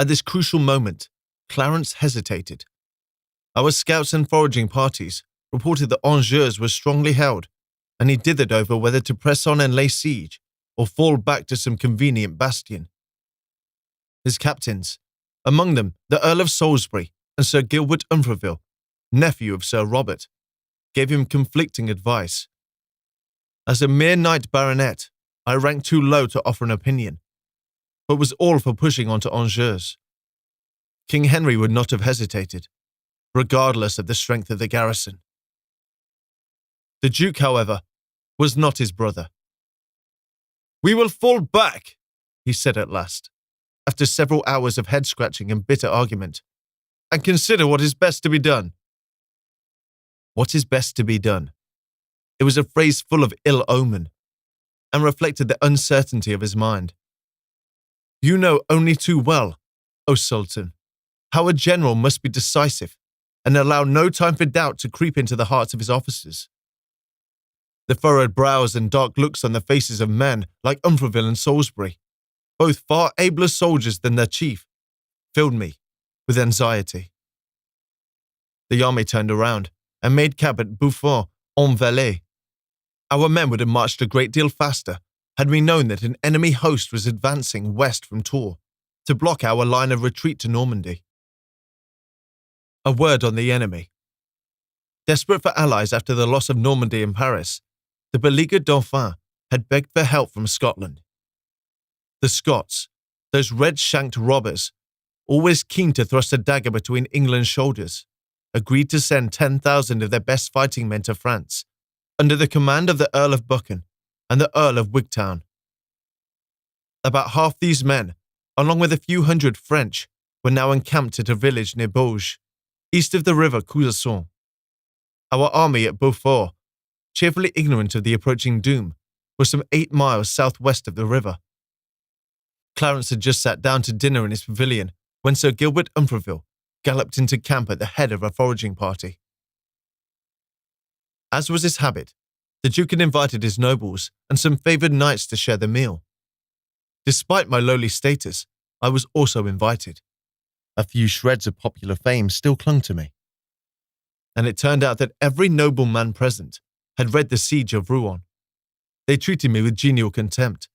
At this crucial moment, Clarence hesitated. Our scouts and foraging parties reported that Angers was strongly held, and he dithered over whether to press on and lay siege or fall back to some convenient bastion. His captains, among them the Earl of Salisbury and Sir Gilbert Umfreville, nephew of Sir Robert, gave him conflicting advice. As a mere knight baronet, I ranked too low to offer an opinion, but was all for pushing on to Angers. King Henry would not have hesitated, regardless of the strength of the garrison. The Duke, however, was not his brother. "We will fall back," he said at last, after several hours of head-scratching and bitter argument, "and consider what is best to be done." What is best to be done? It was a phrase full of ill omen, and reflected the uncertainty of his mind. You know only too well, O Sultan, how a general must be decisive and allow no time for doubt to creep into the hearts of his officers. The furrowed brows and dark looks on the faces of men like Umfreville and Salisbury, both far abler soldiers than their chief, filled me with anxiety. The army turned around and made camp at Buffon-en-Velay. Our men would have marched a great deal faster had we known that an enemy host was advancing west from Tours to block our line of retreat to Normandy. A word on the enemy. Desperate for allies after the loss of Normandy and Paris, the beleaguered Dauphin had begged for help from Scotland. The Scots, those red-shanked robbers, always keen to thrust a dagger between England's shoulders, agreed to send 10,000 of their best fighting men to France, under the command of the Earl of Buchan and the Earl of Wigtown. About half these men, along with a few hundred French, were now encamped at a village near Bauge, east of the river Couesson. Our army at Beaufort, cheerfully ignorant of the approaching doom, was some 8 miles southwest of the river. Clarence had just sat down to dinner in his pavilion when Sir Gilbert Umfreville galloped into camp at the head of a foraging party. As was his habit, the Duke had invited his nobles and some favoured knights to share the meal. Despite my lowly status, I was also invited. A few shreds of popular fame still clung to me. And it turned out that every nobleman present had read The Siege of Rouen. They treated me with genial contempt.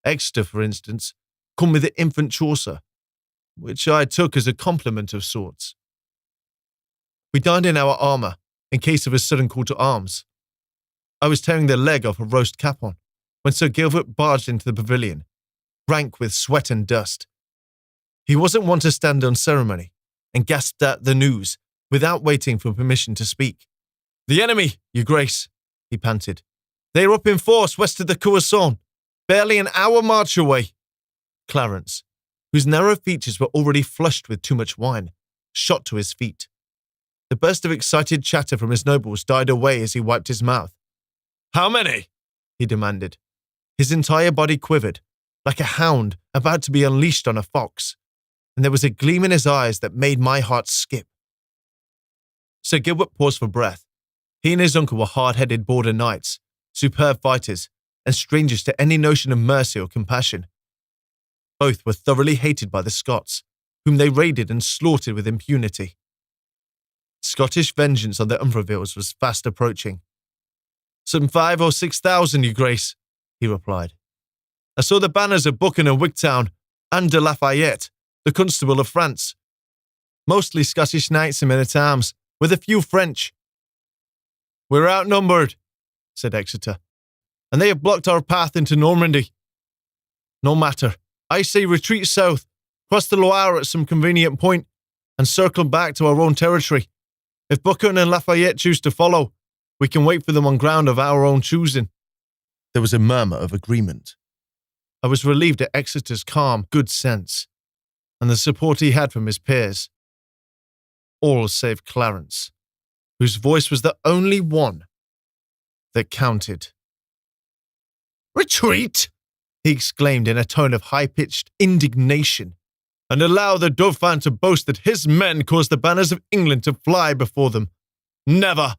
Exeter, for instance, called me the infant Chaucer, which I took as a compliment of sorts. We dined in our armour, in case of a sudden call to arms. I was tearing the leg off a roast capon, when Sir Gilbert barged into the pavilion, rank with sweat and dust. He wasn't one to stand on ceremony, and gasped out the news, without waiting for permission to speak. "The enemy, your grace," he panted. "They are up in force west of the Couesson, barely an hour march away." Clarence, whose narrow features were already flushed with too much wine, shot to his feet. The burst of excited chatter from his nobles died away as he wiped his mouth. "How many?" he demanded. His entire body quivered, like a hound about to be unleashed on a fox, and there was a gleam in his eyes that made my heart skip. Sir Gilbert paused for breath. He and his uncle were hard-headed border knights, superb fighters, and strangers to any notion of mercy or compassion. Both were thoroughly hated by the Scots, whom they raided and slaughtered with impunity. Scottish vengeance on the Umfrevilles was fast approaching. "Some 5,000 or 6,000, your grace," he replied. "I saw the banners of Buchan and Wigtown, and de Lafayette, the Constable of France. Mostly Scottish knights and men at arms, with a few French." "We're outnumbered," said Exeter, "and they have blocked our path into Normandy." "No matter. I say retreat south, cross the Loire at some convenient point, and circle back to our own territory. If Buchan and Lafayette choose to follow, we can wait for them on ground of our own choosing." There was a murmur of agreement. I was relieved at Exeter's calm, good sense, and the support he had from his peers. All save Clarence, whose voice was the only one that counted. "Retreat!" he exclaimed in a tone of high-pitched indignation, "and allow the Dauphin to boast that his men caused the banners of England to fly before them. Never!